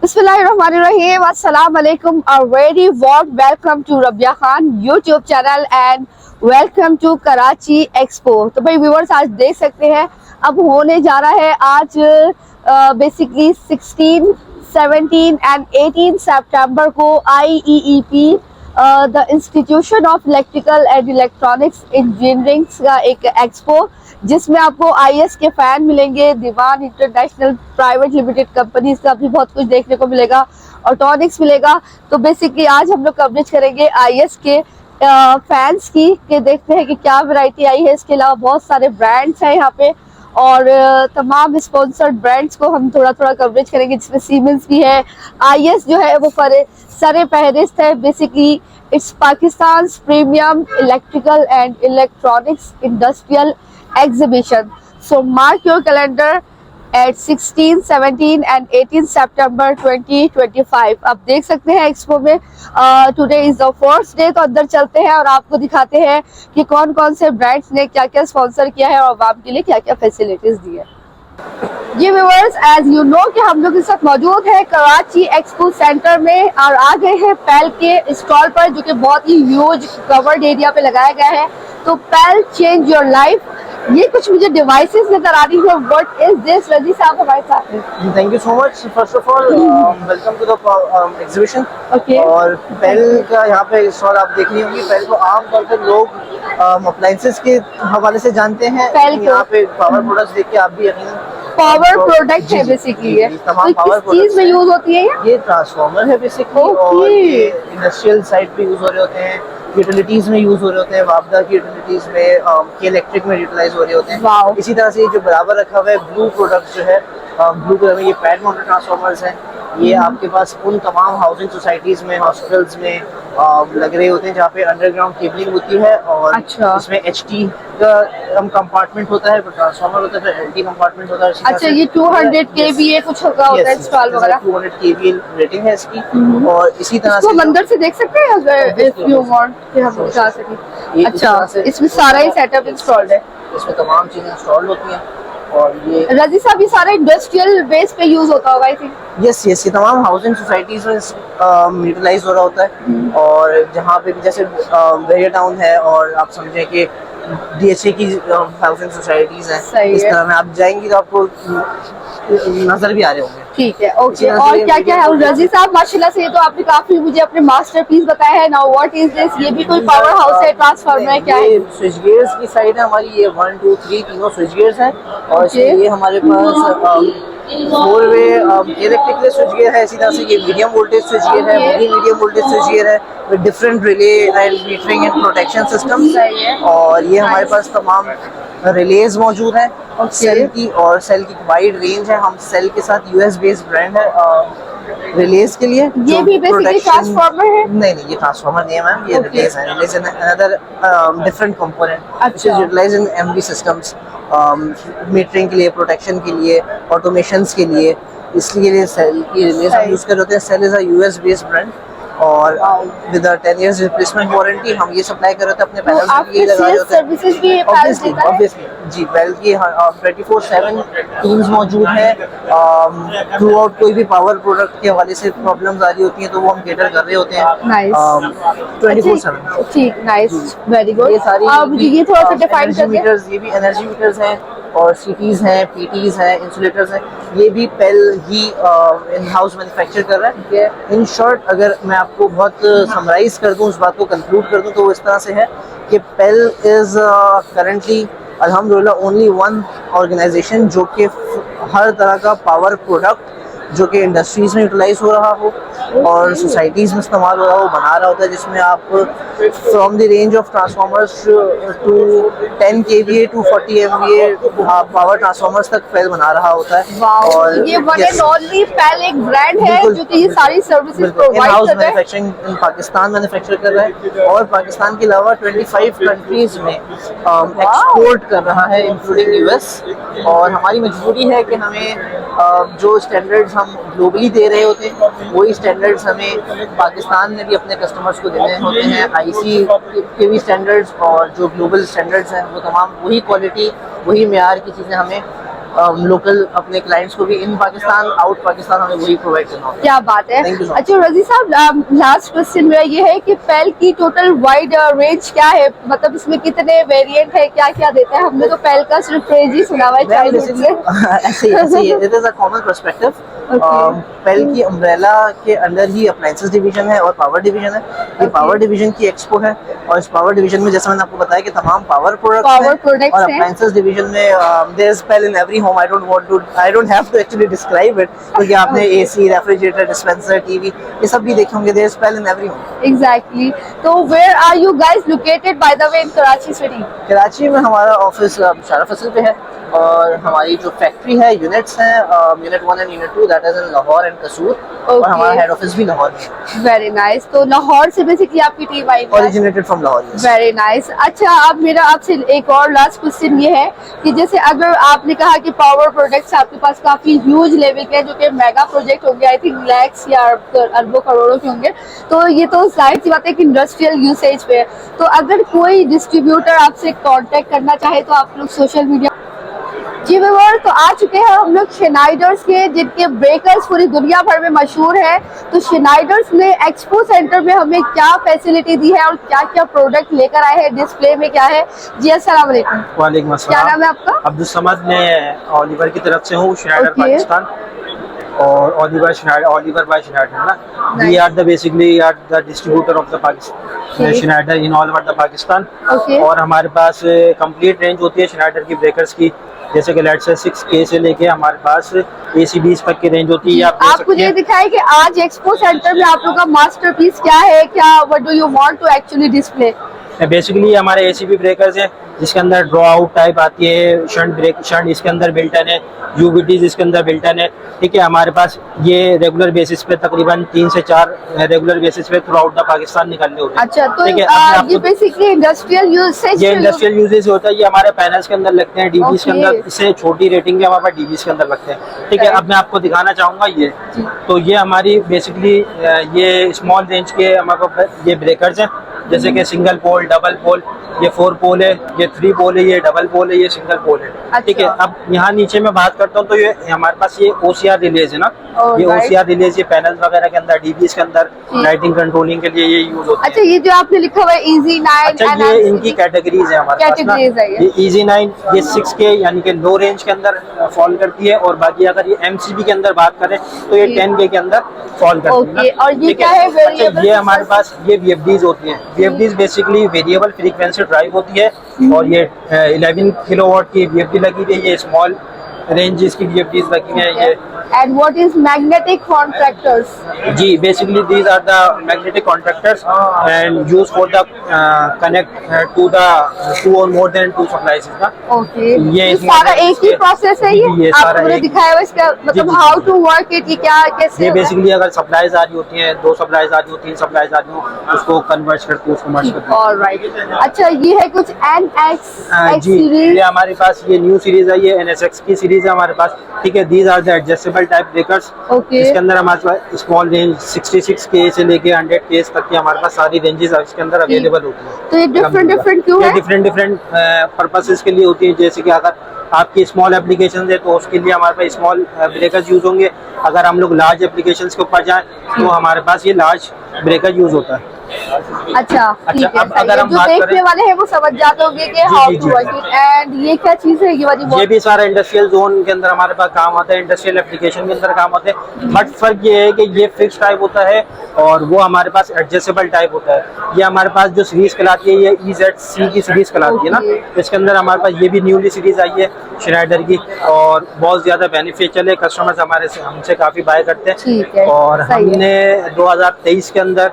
Bismillahirrahmanirrahim. Assalamu alaikum. A very warm welcome to Rabia Khan YouTube channel and welcome to Karachi Expo. तो भाई viewers आज देख सकते हैं अब होने जा रहा है आज बेसिकली 16, 17 एंड 18 सितंबर को IEEP the institution of electrical and electronics engineering का एक एक्सपो जिसमें आपको IS के फैन मिलेंगे, दीवान इंटरनेशनल प्राइवेट लिमिटेड कंपनीज का भी बहुत कुछ देखने को मिलेगा, ऑटोनिक्स मिलेगा। तो बेसिकली आज हम लोग कवरेज करेंगे IS के फैंस की के देखते हैं कि क्या वैरायटी आई है। इसके अलावा बहुत सारे ब्रांड्स हैं यहाँ पे और तमाम स्पॉन्सर्ड ब्रांड्स को हम थोड़ा थोड़ा कवरेज करेंगे जिसमें सीमेंस भी है। IS जो है वो सरे फहरिस्त है। Basically it's Pakistan premium electrical and electronics industrial exhibition. So mark your calendar at 16, 17 and 18 September 2025. आप देख सकते हैं एक्सपो में today is the first day. तो अंदर चलते हैं और आपको दिखाते हैं कि कौन कौन से ब्रांड्स ने क्या क्या स्पॉन्सर किया है और आवाम के लिए क्या क्या फैसिलिटीज दी है। जी व्यूअर्स, एज यू नो कि हम लोग इस वक्त मौजूद है कराची एक्सपो सेंटर में और आ गए हैं पेल के स्टॉल पर जो कि बहुत ही ह्यूज कवर्ड एरिया पे लगाया गया है। तो पेल चेंज योर लाइफ, ये कुछ मुझे डिवाइसेस नजर आ रही है। What is this? रजी साहब हमारे साथ हैं। Thank you so much. First of all welcome to the exhibition. Okay. और पेल का यहाँ पे स्टॉल आप देखनी होगी। पेल को आमतौर पर लोग अप्लायंसेस के हवाले से जानते हैं। यहाँ पे पावर प्रोडक्ट्स देख के आप भी यकीनन पावर प्रोडक्ट है बेसिकली ये। तमाम पावर किस चीज में यूज होती है ये ट्रांसफार्मर है बेसिकली। और ये इंडस्ट्रियल साइड पे यूज हो रहे होते हैं, यूटिलिटीज में यूज हो रहे होते हैं, वापदा की यूटिलिटीज में, के इलेक्ट्रिक में यूटिलाइज हो रहे होते हैं। इसी तरह से जो बराबर रखा हुआ है ब्लू प्रोडक्ट जो है, ब्लू कलर में ये पैड माउंटेड ट्रांसफार्मर्स हैं। ये आपके पास उन तमाम हाउसिंग सोसाइटीज में, हॉस्पिटल्स में लग रहे होते हैं जहाँ पे अंडरग्राउंड केबलिंग होती है। और इसमें HT का कंपार्टमेंट होता है, ट्रांसफार्मर होता है, LT कंपार्टमेंट होता है। अच्छा, ये 200 kVA कुछ होता है इंस्टॉल वगैरह। 200 kVA रेटिंग है इसकी। और इसी तरह से अंदर से देख सकते हैं अगर इफ यू वांट कि हम दिखा सकें। अच्छा, इसमें सारा ही सेटअप इंस्टॉल्ड है। इसमें तमाम चीजें इंस्टॉल्ड होती हैं। और ये रजी साहब ये सारा इंडस्ट्रियल बेस पे यूज होता होगा आई थिंक। यस ये तमाम हाउसिंग सोसाइटीज में यूटिलाइज हो रहा होता है। और जहाँ पे भी जैसे वेरिया टाउन है और आप समझें कि DHA की हाउसिंग सोसाइटीज हैं, इस तरह में आप जाएंगी तो आपको नजर भी आ रहे होंगे। ठीक है, ओके। और क्या क्या है रजी साहब? माशाल्लाह से ये तो आपने काफी मुझे अपने मास्टरपीस बताया है। Now what is this? ये भी कोई पावर हाउस है, ट्रांसफार्मर है, क्या है? स्विच गियर्स की साइड है हमारी। ये 1, 2, 3 तीनों स्विच गियर्स हैं। और ये हमारे पास 4 वे इलेक्ट्रिकल स्विच गियर है। इसी तरह से ये मीडियम वोल्टेज स्विच गियर है, मीडियम वोल्टेज स्विच गियर है with different relay and metering and protection systems. और ये हमारे पास तमाम रिलेज मौजूद हैं सेल की। और सेल की वाइड रेंज है। हम सेल के साथ US बेस्ड ब्रांड है रिलेज के लिए। ये भी बेसिकली ट्रांसफार्मर है? नहीं, ये ट्रांसफार्मर नहीं है मैम, ये रिलेज है। Relays is another different component which is utilized in MV systems, metering के लिए, प्रोटेक्शन के लिए, ऑटोमेशंस के लिए। इसलिए सेल की रिलेज हम यूज कर रहे होते हैं। SEL is a US based brand और विद 10 years रिप्लेसमेंट वारंटी हम ये सप्लाई कर रहे थे अपने पैनल के लिए लगा रहे होते हैं। सर्विसेज भी ऑब्वियसली जी। पेल की 24/7 टीम्स मौजूद हैं। थ्रू आउट कोई भी पावर प्रोडक्ट के हवाले से प्रॉब्लम्स आ रही होती हैं तो वो हम केटर कर रहे होते हैं 24/7। ठीक, नाइस, वेरी गुड। ये सारी ये थोड़ा सा डिफाइन कर मीटर्स, ये भी एनर्जी मीटर्स हैं। और CTs हैं, PTs हैं, इंसुलेटर्स हैं। ये भी पेल ही इन हाउस मैन्युफैक्चर कर रहा है। इन शॉर्ट अगर मैं आपको बहुत समराइज कर दूं, उस बात को कंक्लूड कर दूं तो वो इस तरह से है कि पेल इज करंटली अल्हम्दुलिल्लाह ओनली वन ऑर्गेनाइजेशन जो कि हर तरह का पावर प्रोडक्ट जो कि इंडस्ट्रीज में यूटिलाइज हो रहा हो और सोसाइटीज में इस्तेमाल हो रहा हो बना रहा होता है, जिसमें आप from the range of transformers to 10 kVA to 40 MVA power transformers तक पेल बना रहा होता है। और ये वन एंड ओनली पेल एक ब्रांड है जो कि ये सारी सर्विसेज प्रोवाइड कर रहा है। मैन्युफैक्चरिंग इन पाकिस्तान मैन्युफैक्चर कर रहा है और पाकिस्तान के अलावा 25 कंट्रीज में एक्सपोर्ट कर रहा है इंक्लूडिंग US। और हमारी मजबूरी है कि हमें जो स्टैंडर्ड्स हम ग्लोबली दे रहे होते हैं वही स्टैंडर्ड्स हमें पाकिस्तान में भी अपने कस्टमर्स को देने होते हैं। IC के भी स्टैंडर्ड्स और जो ग्लोबल स्टैंडर्ड्स हैं वो तमाम वही क्वालिटी, वही मेयार की चीज़ें हमें लोकल अपने क्लाइंट्स को भी इन पाकिस्तान आउट पाकिस्तान हमें वही प्रोवाइड करना होता क्या बात है। Thank you so much. अच्छा रजी साहब, लास्ट क्वेश्चन मेरा ये है कि पेल की टोटल वाइड रेंज क्या है, मतलब इसमें कितने वेरिएंट है, क्या क्या देता है? हमने तो पेल का सिर्फ क्रेज ही सुना हुआ है है। चाइल्डहुड से। ऐसे ही it is a common perspective. PEL की अम्ब्रेला के अंदर ही अप्लायंसेस डिवीजन है और पावर डिवीजन है। ये पावर डिवीजन की एक्सपो है और इस पावर डिवीजन में जैसे मैंने आपको बताया कि तमाम पावर प्रोडक्ट्स हैं और अप्लायंसेस डिवीजन में there is PEL in every home. I don't have to actually describe it, क्योंकि आपने एसी, रेफ्रिजरेटर, डिस्पेंसर, टीवी ये सब भी देखे होंगे। There is PEL in every home. Exactly. तो where are you guys located by the way in Karachi city? Karachi में हमारा ऑफिस शारा फसल पे है और हमारी जो फैक्ट्री है, यूनिट्स हैं, unit 1 and unit 2 that is in Lahore and कसूर, और हमारा हेड ऑफिस भी लाहौर में है। Very nice. तो लाहौर से बेसिकली आपकी टीम आई है? Originated from Lahore. Very nice. अच्छा, अब मेरा आपसे एक और लास्ट क्वेश्चन ये है कि जैसे अगर आपने कहा कि पावर प्रोजेक्ट्स आपके पास काफी ह्यूज लेवल के हैं, जो कि मेगा प्रोजेक्ट होंगे, आई थिंक लैक्स या अरबों करोड़ों के होंगे, तो ये तो जाहिर सी बात है कि इंडस्ट्रियल यूसेज पे है। तो अगर कोई डिस्ट्रीब्यूटर आपसे कांटेक्ट करना चाहे तो आप लोग सोशल मीडिया। जी व्यूअर, तो आ चुके हैं हम लोग श्नाइडर्स के, जिनके ब्रेकर्स पूरी दुनिया भर में मशहूर है। तो श्नाइडर्स ने एक्सपो सेंटर में हमें क्या फैसिलिटी दी है और क्या क्या प्रोडक्ट लेकर आए हैं, डिस्प्ले में क्या है? जी अस्सलाम वालेकुम। वालेकुम अस्सलाम। क्या नाम है आपका? अब्दुल समद, मैं ओलिवर की तरफ से हूँ, श्नाइडर Okay. पाकिस्तान। और ओलिवर बाय श्नाइडर ना, we are the basically are the distributor of the Pakistan Schneider in all over the Pakistan. Okay. और हमारे पास कंप्लीट रेंज होती है श्नाइडर की ब्रेकर्स की, जैसे कि लेट्स से 6K से लेके हमारे पास AC 20 तक की रेंज होती है। आप मुझे दिखाएं कि आज एक्सपो सेंटर में आप लोगों का मास्टरपीस क्या है, क्या what do you want to actually display? Basically हमारे ACB ब्रेकर्स हैं, जिसके अंदर ड्रॉ आउट टाइप आती है, शंट इसके अंदर बिल्टन है, UVTs इसके अंदर बिल्टन है। ठीक है, हमारे पास ये रेगुलर बेसिस पे तकरीबन 3 से 4 रेगुलर बेसिस पे थ्रू आउट द पाकिस्तान निकलने होते हैं। अच्छा, तो ठीक है, ये बेसिकली इंडस्ट्रियल यूसेज, ये इंडस्ट्रियल यूजेज होता है। ये हमारे पैनल्स के अंदर लगते हैं, DBs के Okay. अंदर, इससे छोटी रेटिंग के हमारे पास DBs के अंदर लगते हैं। ठीक है, अब मैं आपको दिखाना चाहूँगा ये। तो ये हमारी बेसिकली ये स्मॉल रेंज के हमारे पास ये ब्रेकर्स हैं, जैसे कि सिंगल पोल, डबल पोल, ये 4 पोल है, ये 3 पोल है, ये डबल पोल है, ये सिंगल पोल है। ठीक है, अब यहाँ नीचे मैं बात करता हूँ तो ये हमारे पास ये OCR रिलेज है ना, ये OCR रिलेज, ये पैनल्स वगैरह के अंदर, DBs के अंदर लाइटिंग कंट्रोलिंग के लिए ये यूज होता है। अच्छा, ये जो आपने लिखा हुआ है Easy 9, अच्छा, ये इनकी कैटेगरीज है हमारे पास ना। ये Easy 9 ये 6K यानी कि लो रेंज के अंदर फॉल करती है, और बाकी अगर ये MCB के अंदर बात करें तो ये 10K के अंदर फॉल करती है। और ये क्या है? अच्छा, ये हमारे पास ये VFDs होती हैं। VFDs basically variable frequency drive होती है, और ये 11 किलोवाट की VFD लगी हुई है, ये स्मॉल रेंज की VFDs लगी हैं ये। And what is magnetic contactors? Ji, basically these are the magnetic contactors and used for the connect to the 2 or more than 2 supplies ना। Okay. ये तो सारा एक ही प्रोसेस है ये सारा आपको एक दिखाया हुआ, इसका मतलब जी, हाउ टू वर्क इट, ये क्या कैसे ये होता है? बेसिकली अगर सप्लाईज आ रही होती हैं, 2 सप्लाईज आ रही हो, 3 सप्लाईज आ रही हो, उसको कन्वर्ट करके उसको मर्ज करते हैं। ऑलराइट। अच्छा, ये है कुछ NX जी, सीरीज। ये हमारे पास ये न्यू सीरीज है, ये NSX की सीरीज है हमारे पास। ठीक है, these are the adjustable type breakers. Okay. इसके अंदर हमारे पास स्मॉल रेंज 66K से लेके 100K तक की हमारे पास सारी रेंजेस इसके अंदर अवेलेबल होती है। तो ये डिफरेंट क्यों है? डिफरेंट पर्पसेस के लिए होती है, जैसे कि अगर आपकी स्मॉल एप्लीकेशन है तो उसके लिए हमारे पास स्मॉल ब्रेकर्स यूज होंगे। अगर हम लोग लार्ज एप्लीकेशन के ऊपर जाएं तो हमारे पास ये लार्ज ब्रेकर यूज होता है। अच्छा, ठीक है। अब अगर हम जो बात देखने करें, वाले हैं वो समझ जाते होंगे कि how to work it. And ये क्या चीज है ये वाली? ये भी सारा इंडस्ट्रियल जोन के अंदर हमारे पास काम आता है, इंडस्ट्रियल एप्लीकेशन के अंदर काम आते हैं। बट फर्क ये है कि ये फिक्स टाइप होता है और वो हमारे पास एडजस्टेबल टाइप होता है। ये हमारे पास जो सीरीज कहलाती है, ये EZC की सीरीज कहलाती है ना। तो इसके अंदर हमारे पास ये भी न्यूली सीरीज आई है श्नाइडर की, और बहुत ज्यादा बेनिफिशियल है। कस्टमर्स हमारे से हमसे काफी बाय करते ठीक हैं, है, और सही है। हमने 2023 के अंदर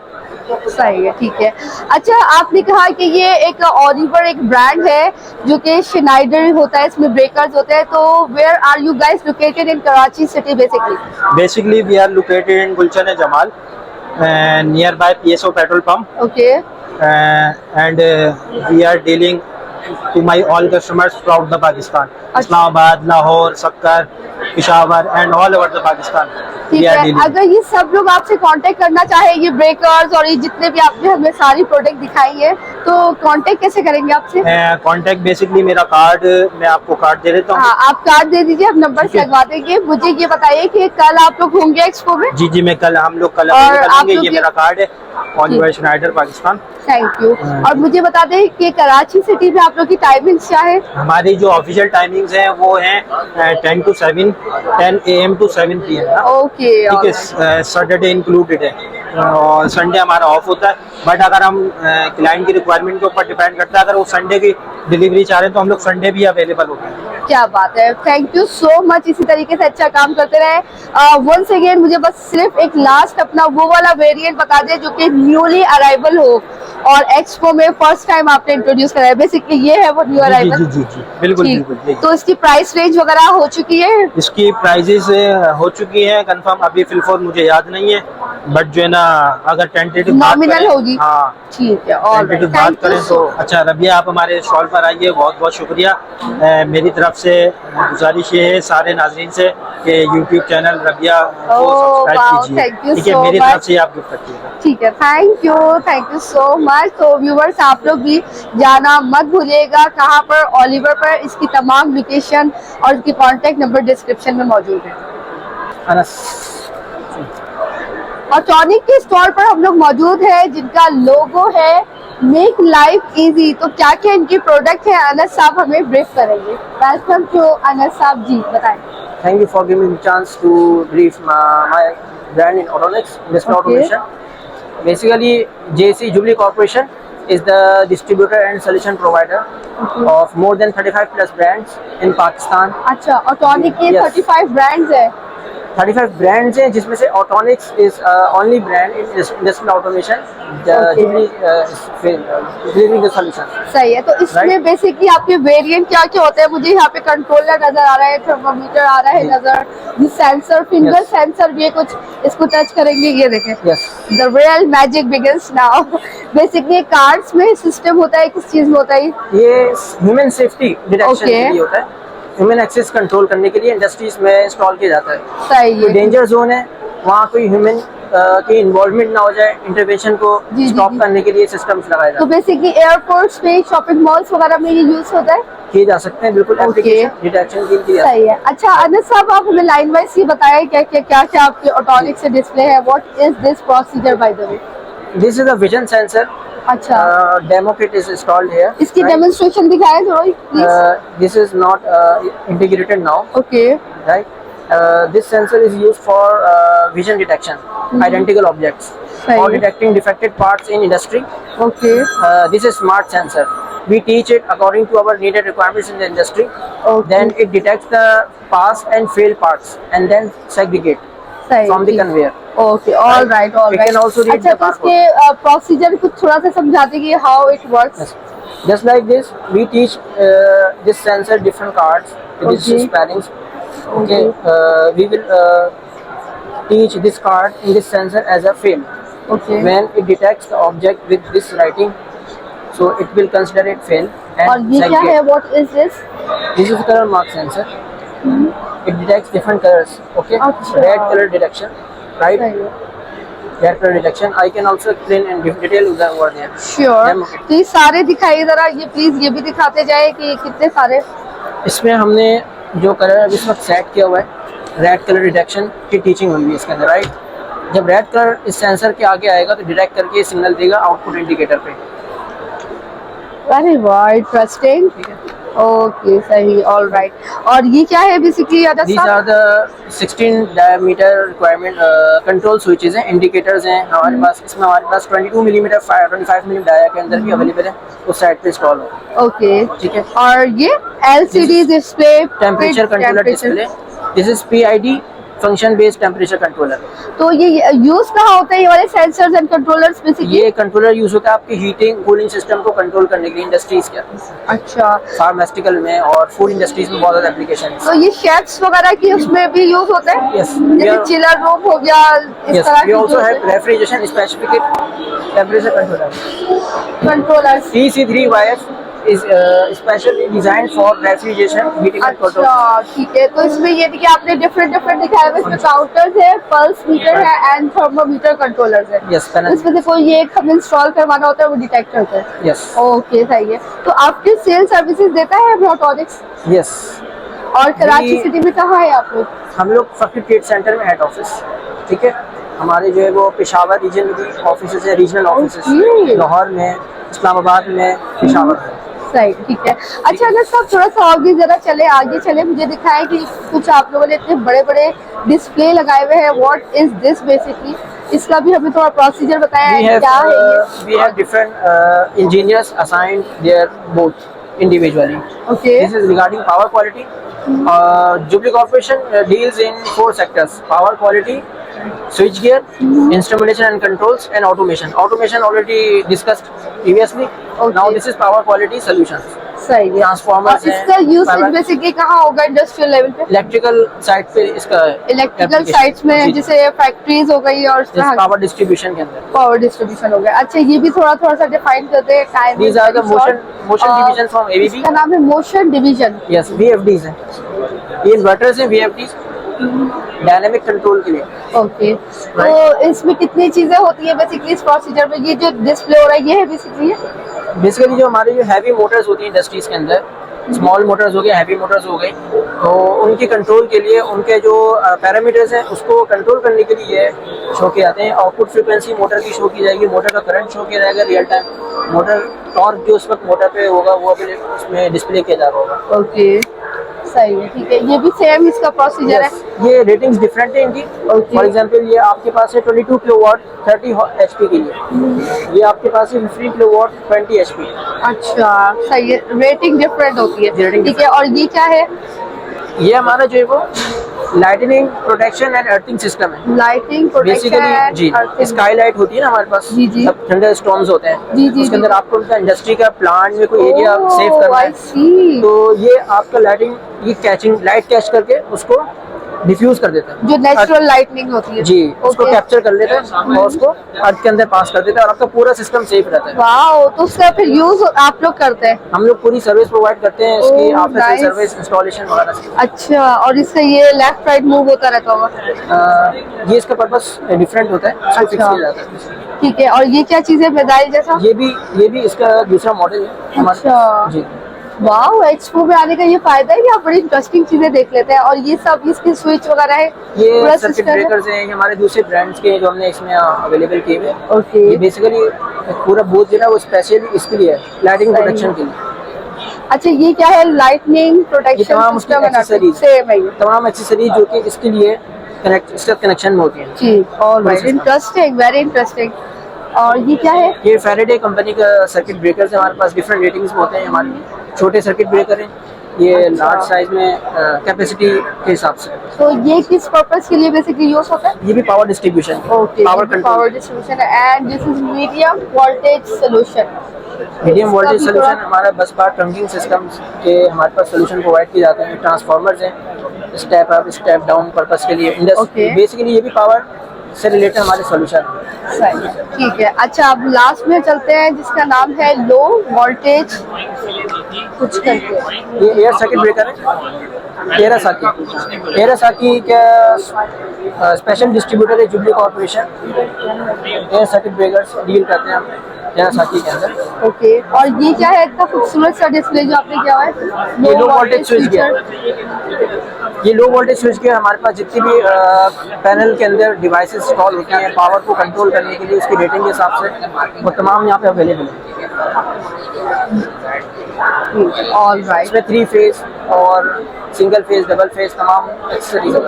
सही है, ठीक है। अच्छा, आपने कहा कि ये एक ओलिवर एक ब्रांड है जो कि श्नाइडर होता है, इसमें ब्रेकर्स होते हैं। तो where are you guys located in Karachi city basically we are located in Gulshan e Jamal near by PSO petrol pump. Okay. and we are dealing to my all customers throughout the Pakistan, Islamabad, Lahore, Sakkar, Peshawar and all over the Pakistan. ठीक है, अगर ये सब लोग आपसे contact करना चाहे, ये ब्रेकर्स और ये जितने भी आपने हमें सारी प्रोडक्ट दिखाई है, तो कांटेक्ट कैसे करेंगे आपसे? कांटेक्ट बेसिकली मेरा कार्ड, मैं आपको कार्ड दे देता हूँ। हाँ, आप कार्ड दे दीजिए, हम नंबर ठीक है। लगवा देंगे। मुझे ये बताइए कि कल आप लोग होंगे एक्सपो में? जी जी, हम लोग कल और available आप होंगे। लोग ये ये- मेरा कार्ड है, Oliver Snyder Pakistan. Thank you. हाँ, और मुझे बता दें कि कराची सिटी में आप लोग की टाइमिंग्स क्या है? हमारी जो ऑफिशियल टाइमिंग्स हैं वो हैं 10 to 7, 10 AM to 7 PM। Okay, ठीक है, सैटरडे इंक्लूडेड है और संडे हमारा ऑफ होता है। बट अगर हम क्लाइंट की रिक्वायरमेंट के ऊपर डिपेंड करता है, अगर वो संडे की डिलीवरी चाह रहे हैं तो हम लोग संडे भी अवेलेबल होते हैं। क्या बात है, थैंक यू सो मच। इसी तरीके से अच्छा काम करते रहे। वंस अगेन मुझे बस सिर्फ एक लास्ट अपना वो वाला वेरिएंट बता दे जो कि न्यूली अराइवल हो और एक्सपो में फर्स्ट टाइम आपने इंट्रोड्यूस करा है। बेसिकली ये है वो न्यू जी अराइवल। जी जी, बिल्कुल बिल्कुल जी। तो इसकी प्राइस रेंज वगैरह हो चुकी है? इसकी प्राइजेस हो चुकी हैं कंफर्म, अभी फिलहाल मुझे याद नहीं है, बट जो है ना अगर टेंटेटिव नॉमिनल होगी। हाँ ठीक है, और टेंटेटिव बात करें तो अच्छा। रबिया, आप हमारे स्टॉल पर आइए, बहुत बहुत शुक्रिया। मेरी तरफ से गुजारिश ये है सारे नाजरीन से कि यूट्यूब चैनल रबिया को Oh, wow, subscribe thank you कीजिए। ठीक है, so मेरी much. तरफ से आप गिफ्ट रखिएगा। ठीक है, थैंक यू सो मच। तो व्यूवर्स, आप लोग भी जाना मत भूलिएगा। कहाँ पर? ओलिवर पर। इसकी तमाम लोकेशन और इसकी कांटेक्ट नंबर डिस्क्रिप्शन में मौजूद है। और टॉनिक के स्टॉल पर हम लोग मौजूद है जिनका लोगो है मेक लाइफ इजी। तो क्या क्या इनकी प्रोडक्ट है, अनस साहब हमें ब्रीफ करेंगे। वेलकम टू अनस साहब जी, बताएं। Thank you for giving me the chance to brief my brand in Autonex, Industrial Okay. Automation. Basically, JC Jubilee Corporation is the distributor and solution provider of more than 35 plus brands in Pakistan. अच्छा, और tonic के Yes. 35 brands है। 35 brands हैं जिसमें से Autonex is only brand in industrial automation. Okay. Delivering the solution. सही है। तो इसमें Right. बेसिकली आपके वेरिएंट क्या क्या होते हैं? मुझे यहाँ पे कंट्रोलर नजर आ रहा है, थर्मोमीटर आ रहा है जी। नजर, ये सेंसर, फिंगर Yes. सेंसर भी है कुछ। इसको टच करेंगे, ये देखें। Yes. The real magic begins now. Basically cards में सिस्टम होता है, किस चीज में होता है? ये ह्यूमन सेफ्टी डिटेक्शन Okay. के लिए होता है, ह्यूमन एक्सेस कंट्रोल करने के लिए इंडस्ट्रीज में इंस्टॉल किया जाता है। सही कोई है। डेंजर जोन है, वहाँ कोई ह्यूमन की इन्वॉल्वमेंट ना हो जाए, इंटरवेंशन को जी, स्टॉप जी। करने के लिए सिस्टम्स लगाए तो जाते बेसिकली एयरपोर्ट्स में, शॉपिंग मॉल्स वगैरह में ये यूज होता है। किए जा सकते हैं, बिल्कुल Okay. एप्लीकेशन डिटेक्शन के लिए। सही है। अच्छा अनस साहब, आप हमें लाइन वाइज ये बताएं क्या क्या आपके ऑटोनिक से डिस्प्ले है। What is this procedure by the way? This is a vision sensor, अच्छा, demo kit is installed here. इसकी डेमोन्स्ट्रेशन दिखाएं थोड़ा please. This is not integrated now, okay, right? This sensor is used for vision detection, identical objects, Sahi or hai. detecting defective parts in industry. Okay, This is smart sensor. We teach it according to our needed requirements in the industry. Okay. Then it detects the pass and fail parts and then segregate सही from the ठीक। conveyor. Okay, all right all We can also right. read अच्छा, the तो इसके procedure कुछ थोड़ा सा समझा दीजिए, how it works. Just like this, we teach this sensor different cards, Okay. digital spellings. Okay, we will teach this card in this sensor as a fail. Okay, When it detects the object with this writing, so it will consider it fail और and ये क्या है? segregate. What is this? This is color mark sensor. It detects different colors. Okay, Acha. red color detection, right? सही है, Red color detection. I can also explain in detail over there. Sure. Demo kit. तो ये सारे दिखाइए जरा, ये please ये भी दिखाते जाए कि ये कितने सारे। इसमें हमने जो कलर अभी इस वक्त सेट किया हुआ है, रेड कलर डिटेक्शन की टीचिंग हुई है इसके अंदर, राइट? जब रेड कलर इस सेंसर के आगे आएगा तो डिटेक्ट करके सिग्नल देगा आउटपुट इंडिकेटर पे। अरे वाह, इंटरेस्टिंग। ठीक है, ओके, सही, ऑल राइट। और ये क्या है बेसिकली अनस दीज आर साहब? The 16 diameter requirement control switches हैं, इंडिकेटर्स हैं हमारे पास। इसमें हमारे पास 22 मिलीमीटर 25 मिली डाया के अंदर भी अवेलेबल है, उस साइड पे इंस्टॉल हो। ओके, ठीक है, और ये LCD display, temperature controller display, this is PID function based temperature controller. तो ये यूज कहाँ होता है ये वाले सेंसर्स एंड कंट्रोलर्स बेसिकली? ये कंट्रोलर यूज होता है आपकी हीटिंग कूलिंग सिस्टम को कंट्रोल करने के लिए इंडस्ट्रीज के, अच्छा, फार्मास्यूटिकल में और फूड इंडस्ट्रीज में बहुत ज्यादा एप्लीकेशन तो ये शेफ्स वगैरह की उसमें भी यूज होता है? Yes. जैसे Yeah. चिलर रूम हो गया, इस Yes, तरह we also की have refrigeration specific temperature controller. Controllers. EC3YF is specially designed for refrigeration, heating and control. अच्छा ठीक है, तो इसमें ये देखिए आपने डिफरेंट डिफरेंट दिखाया हुआ है, इसमें काउंटर्स है, पल्स मीटर है एंड थर्मोमीटर कंट्रोलर्स है। Yes, panel. इसमें से कोई ये एक हमें इंस्टॉल करवाना होता है वो डिटेक्ट होता है। Yes. ओके सही है। तो आपके सेल सर्विसेज देता है ब्रोटॉनिक्स? Yes. और कराची जी। सिटी में कहाँ है आप लोग? हम लोग फकीर ट्रेड सेंटर में हेड ऑफिस, ठीक है। हमारे जो है वो पेशावर रीजन में भी ऑफिस है, रीजनल ऑफिस, Okay. लाहौर में, इस्लामाबाद में, पेशावर में। सही ठीक है। अच्छा अगर साहब थोड़ा सा आगे जरा चले, आगे चले, मुझे दिखाएं कि कुछ आप लोगों ने इतने बड़े बड़े डिस्प्ले लगाए हुए हैं, व्हाट इज दिस बेसिकली? इसका भी हमें थोड़ा प्रोसीजर बताया We है, have क्या है ये? we have different engineers assigned there both individually. Okay This is regarding power quality. Jubilee Corporation deals in 4 sectors: power quality, switchgear, instrumentation and controls, and automation. Automation already discussed previously. Okay. Now this is power quality solutions. सही है। Transformers और इसका हैं, usage power- basically कहाँ होगा industrial level पे? Electrical side पे इसका इलेक्ट्रिकल application. साइट्स में जी, जैसे फैक्ट्रीज हो गई और इस पावर डिस्ट्रीब्यूशन के अंदर। पावर डिस्ट्रीब्यूशन हो गया। अच्छा ये भी थोड़ा थोड़ा सा डिफाइन करते हैं time. These are the motion division from ABB. इसका नाम है मोशन डिवीजन। यस, VFDs हैं, ये इन्वर्टर्स हैं, VFDs डायनामिक कंट्रोल के लिए। ओके तो इसमें कितनी चीजें होती है बेसिकली इस प्रोसीजर में? ये जो डिस्प्ले हो रहा है ये है बेसिकली? बेसिकली जो हमारे जो हैवी मोटर्स होती हैं इंडस्ट्रीज के अंदर, स्मॉल मोटर्स हो गए, हैवी मोटर्स हो गई, तो उनकी कंट्रोल के लिए उनके जो पैरामीटर्स हैं उसको कंट्रोल करने के लिए शो किए जाते हैं। आउटपुट फ्रीक्वेंसी मोटर की शो की जाएगी, मोटर का करंट शो किया जाएगा रियल टाइम, मोटर टॉर्क जो उस वक्त मोटर पे होगा वो अभी उसमें डिस्प्ले किया जा रहा होगा। ओके सही है ठीक है। ये भी सेम इसका प्रोसीजर है? ये रेटिंग्स डिफरेंट है इनकी। Okay. फॉर एग्जांपल ये आपके पास है 22 किलोवाट 30 HP के लिए, ये आपके पास है 15 किलोवाट 20 HP। अच्छा सही है, रेटिंग डिफरेंट होती है Rating ठीक है। और ये क्या है? ये हमारा जो है वो lightning protection and earthing system है। लाइटिंग बेसिकली जी, प्रोटेक्शन। स्काई लाइट होती है ना हमारे पास, जी, जी। जब थंडर स्टॉर्म्स होते हैं, जी, जी, उसके अंदर जी। आपको उनका इंडस्ट्री का प्लांट में कोई एरिया सेव करना आई है, सी। तो ये आपका लाइटिंग, ये कैचिंग लाइट कैच करके उसको डिफ्यूज कर देता है, जो नेचुरल लाइटनिंग होती है जी, उसको Okay. कैप्चर कर लेता है और उसको अर्थ के अंदर पास कर देता है और आपका पूरा सिस्टम सेफ रहता है। वाओ, तो उसका फिर यूज आप लोग करते हैं? हम लोग पूरी सर्विस प्रोवाइड करते हैं इसकी, Oh, after nice. Service installation वगैरह से। अच्छा, और इसका ये लेफ्ट राइट मूव होता रहता होगा? ये इसका पर्पस डिफरेंट होता है, इसको फिक्स अच्छा। किया जाता है। ठीक है। और ये क्या चीज है, मिसाइल जैसा? ये भी इसका दूसरा मॉडल है हमारे अच्छा। पास। जी, वाओ, एक्सपो में आने का ये फायदा है कि आप बड़ी इंटरेस्टिंग चीजें देख लेते हैं। और ये सब इसके स्विच वगैरह है, ये पूरा सर्किट सिस्टम है? ब्रेकर्स हैं, ये हमारे दूसरे ब्रांड्स के जो हमने इसमें अवेलेबल किए हुए हैं। ओके ये बेसिकली पूरा बूथ जो है वो स्पेशली इसके लिए है, लाइटिंग सही। प्रोटेक्शन के लिए। अच्छा ये क्या है? लाइटनिंग ये प्रोटेक्शन तमाम उसकी सिस्टम एक्सेसरीज, सेम है ये? तमाम एक्सेसरीज जो कि इसके लिए इसका कनेक्शन में होती है। जी, all right, system। Interesting, very interesting. और ये क्या है? ये फैराडे कंपनी का सर्किट ब्रेकर्स है, हमारे पास डिफरेंट रेटिंग्स में होते हैं। हमारे छोटे सर्किट ब्रेकर हैं, ये अच्छा। लार्ज साइज में कैपेसिटी के हिसाब से। तो ये किस पर्पस के लिए बेसिकली यूज होता है? ये भी power distribution, okay, power power control, distribution and this is medium voltage solution. Medium voltage solution. हमारा बस बार ट्रंकिंग सिस्टम के हमारे पास सोल्यूशन प्रोवाइड किए जाते हैं। ट्रांसफार्मर्स हैं, step up step down purpose के लिए। Industry Okay. बेसिकली ये भी पावर से रिलेटेड हमारे सोल्यूशन। सही, ठीक है। अच्छा अब लास्ट में चलते हैं जिसका नाम है लो वोल्टेज कुछ करके। ये एयर सर्किट ब्रेकर है, एरासाकी का स्पेशल डिस्ट्रीब्यूटर है jubilee corporation. Air circuit breakers deal करते हैं हम एरासाकी के अंदर। ओके, और ये क्या है इतना खूबसूरत सा डिस्प्ले जो आपने किया हुआ है? ये लो वोल्टेज स्विच गियर, ये लो वोल्टेज स्विच गियर हमारे पास जितनी भी पैनल के अंदर डिवाइसेस इंस्टॉल होती हैं पावर को कंट्रोल करने के लिए उसकी रेटिंग के हिसाब से, वो तमाम यहाँ पे अवेलेबल है। ऑल राइट, इसमें 3 फेज और सिंगल फेज, डबल फेज तमाम एक्सेसरीज है।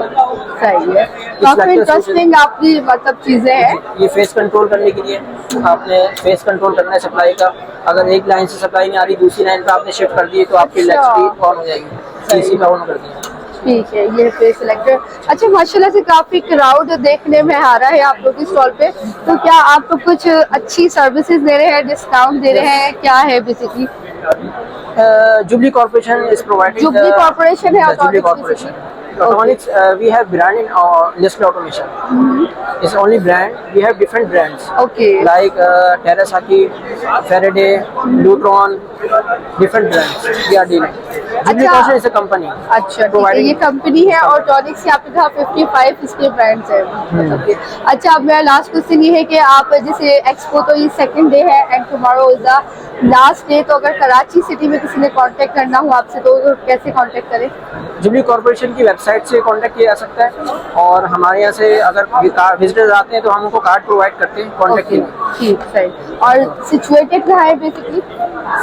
सही है। काफी इंटरेस्टिंग आपकी मतलब चीजें हैं। ये फेस कंट्रोल करने के लिए आपने फेस कंट्रोल करना है सप्लाई का। अगर एक लाइन से सप्लाई नहीं आ रही, दूसरी लाइन पे आपने शिफ्ट कर दी तो आपकी अच्छा। इलेक्ट्रिसिटी ऑन हो जाएगी, एसी पे ऑन कर दिया। ठीक है, ये फेस सिलेक्टर। अच्छा माशाल्लाह से काफी क्राउड देखने में आ रहा है आप लोग की स्टॉल पे, तो क्या आप लोग कुछ अच्छी सर्विसेज दे रहे हैं, डिस्काउंट दे रहे हैं, क्या है basically? Jubilee corporation is providing, Jubilee corporation है Jubilee automatic corporation Photonics, we have brand in Nestle Automation. It's only brand. We have different brands Okay. like Terasaki, Faraday, Lutron, different brands. We are dealing. Ghibli Caution is a company. अच्छा ठीक है, Providing- ये company है और tonics यहाँ पे था 55 इसके ब्रांड्स है। Okay. अच्छा, अब मेरा लास्ट क्वेश्चन ये है कि आप जैसे एक्सपो तो ये सेकंड डे है and tomorrow is the last day, तो अगर कराची सिटी में किसी ने कांटेक्ट करना हो आपसे तो कैसे कांटेक्ट करें? जुबली कॉर्पोरेशन की वेबसाइट से कांटेक्ट किया जा सकता है और हमारे यहाँ से अगर विजिटर्स आते हैं तो हम उनको कार्ड प्रोवाइड करते हैं कांटेक्ट के लिए। ठीक, सही। और सिचुएटेड कहाँ है बेसिकली?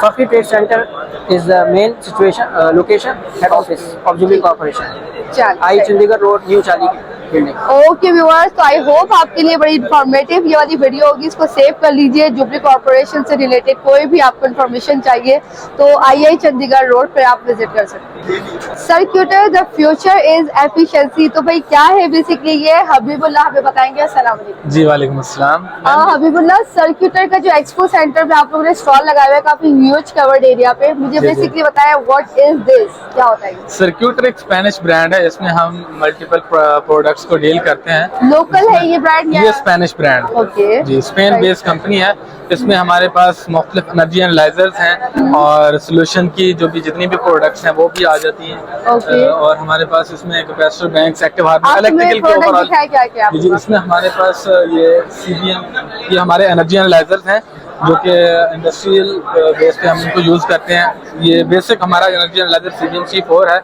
फफी trade centre is the main situation location head office of Jubilee corporation, I Chundrigar road, new Chali building. Okay viewers, तो आई होप आपके लिए बड़ी इंफॉर्मेटिव ये वाली वीडियो होगी, इसको सेव कर लीजिए। जुबली कॉर्पोरेशन से रिलेटेड कोई भी आपको इन्फॉर्मेशन चाहिए तो आई चंडीगढ़ रोड पे आप विजिट कर सकते हैं। Circuital the future is efficiency, तो भाई क्या है बेसिकली ये? हबीबुल्लाह हमें बताएंगे। अस्सलाम वालेकुम। जी वालेकुम अस्सलाम। हबीबुल्लाह, सर्क्यूटर का जो एक्सपो सेंटर में आप लोगों ने स्टॉल लगाया हुआ है काफी ह्यूज कवर्ड एरिया पे, मुझे जी, जी। बेसिकली बताया व्हाट इज दिस, क्या होता है? सर्क्यूटर एक स्पेनिश ब्रांड है, इसमें हम मल्टीपल प्रोडक्ट्स को डील करते हैं। लोकल है ये ब्रांड या? ये स्पेनिश ब्रांड ओके। जी, स्पेन बेस्ड कंपनी है। इसमें हमारे पास मुख्तलिफ एनर्जी एनालाइजर्स हैं और सोल्यूशन की जो भी जितनी भी प्रोडक्ट्स हैं वो भी आ जाती हैं। ओके। और हमारे पास इसमें कैपेसिटर बैंक्स, एक्टिव हार्डवेयर, आपने इलेक्ट्रिकल के प्रोडक्ट ओवरऑल। दिखाया क्या आपके जी, पास? इसमें हमारे पास ये CBM, ये हमारे एनर्जी एनालाइजर्स हैं जो कि इंडस्ट्रियल बेस पे हम इनको यूज़ करते हैं। ये बेसिक हमारा एनर्जी एनालाइजर CBM C4 है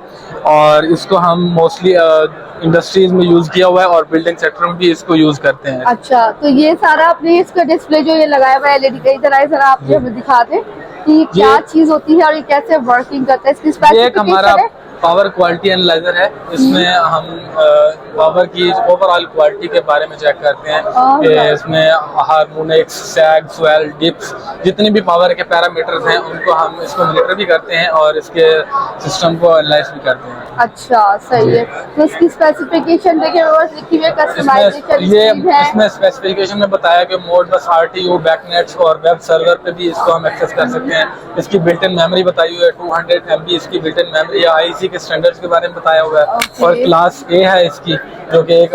और इसको हम मोस्टली इंडस्ट्रीज में यूज़ किया हुआ है और बिल्डिंग सेक्टर में भी इसको यूज़ करते हैं। अच्छा, तो ये सारा अपने इसका डिस्प्ले जो ये लगाया हुआ है LED का, इधर आए जरा आप ये हमें दिखा दें कि क्या चीज होती है और ये कैसे वर्किंग करता है, इसकी ये एक हमारा स्पेसिफिकेशन है? पावर क्वालिटी एनालाइजर है। इसमें हम पावर की ओवरऑल क्वालिटी के बारे में चेक करते हैं कि इसमें हार्मोनिक्स, सैग, स्वेल, डिप्स, जितने भी पावर के पैरामीटर्स हैं उनको हम इसको मॉनिटर भी करते हैं और इसके सिस्टम को एनालाइज भी करते हैं। अच्छा, सही है। तो इसकी स्पेसिफिकेशन देखिए व्यूअर्स, लिखी हुई है कस्टमाइजेशन ये स्कीम है। इसमें स्पेसिफिकेशन में बताया कि मोड बस RTU, बैकनेट्स और वेब सर्वर पे भी इसको हम एक्सेस कर सकते हैं। इसकी बिल्ट इन मेमोरी बताई हुई है 200 MB इसकी बिल्ट इन मेमोरी है। IEC के स्टैंडर्ड्स के बारे में बताया हुआ है। Okay. और क्लास A है इसकी, जो कि एक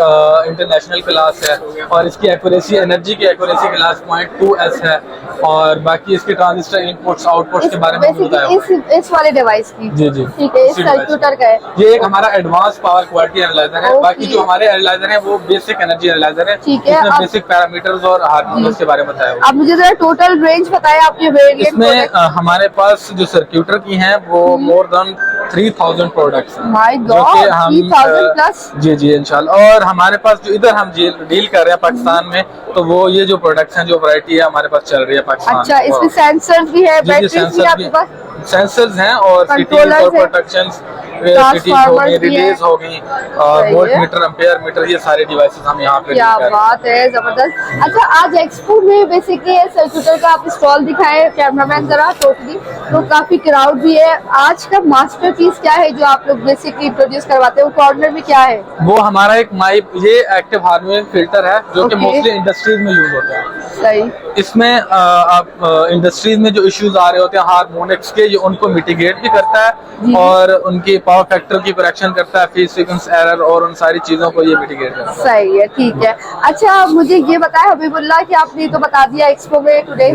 इंटरनेशनल क्लास है और इसकी एक्यूरेसी, एनर्जी की एक्यूरेसी क्लास 0.2S है और बाकी इसके ट्रांजिस्टर इनपुट्स आउटपुट्स के बारे में भी बताया हुआ है। इस वाले डिवाइस की? जी जी, ठीक है, इस इसी device सर्क्यूटर का है। ये एक हमारा एडवांस पावर क्वालिटी एनालाइजर है। Okay. बाकी जो हमारे एनालाइजर है वो बेसिक एनर्जी एनालाइजर है। ठीक है, इसमें अब- बेसिक पैरामीटर्स और हार्मोनिक्स के बारे में बताया हुआ है। आप मुझे जरा टोटल रेंज बताएं आपके वेरिएंट इसमें हमारे पास जो सर्क्यूटर की हैं वो मोर देन 3000 प्रोडक्ट्स हैं। माय जो कि गॉड, हम 3000 प्लस। जी जी इंशाल्लाह। और हमारे पास जो इधर हम डील कर रहे हैं पाकिस्तान में, तो वो ये जो प्रोडक्ट्स हैं, जो वैरायटी है हमारे पास चल रही है पाकिस्तान अच्छा, में। इसमें सेंसर्स भी है, जी जी, बैटरीज भी सेंसर आपके पास? सेंसर्स हैं और सिटीज Controllers और हैं। प्रोटेक्शंस, Transformers सिटीज हो गई, भी रिलेज हैं। हो गई और सही वोल्ट है। मीटर, एम्पेयर मीटर, ये सारे डिवाइसेस हम यहाँ पे क्या deal कर रहे हैं। बात है, जबरदस्त। अच्छा, आज एक्सपो में बेसिकली सर्क्यूटर का आप स्टॉल दिखाए कैमरामैन जरा टोटली, तो काफी क्राउड भी है। आज का मास्टरपीस क्या है जो आप लोग बेसिकली प्रोड्यूस करवाते हैं? वो कॉर्नर में क्या है? वो हमारा एक माइक, ये एक्टिव हार्मोनिक फिल्टर है जो कि Okay. मोस्टली इंडस्ट्रीज में यूज होता है। सही। इसमें आप इंडस्ट्रीज में जो इश्यूज आ रहे होते हैं हार्मोनिक्स के, ये उनको मिटिगेट भी करता जी। है और उनकी पावर फैक्टर की करेक्शन करता है, फेज सीक्वेंस एरर और उन सारी चीजों को ये मिटिगेट करता है। सही है, ठीक है। अच्छा, मुझे ये बताया हबीबुल्लाह कि आपने तो बता दिया एक्सपो में today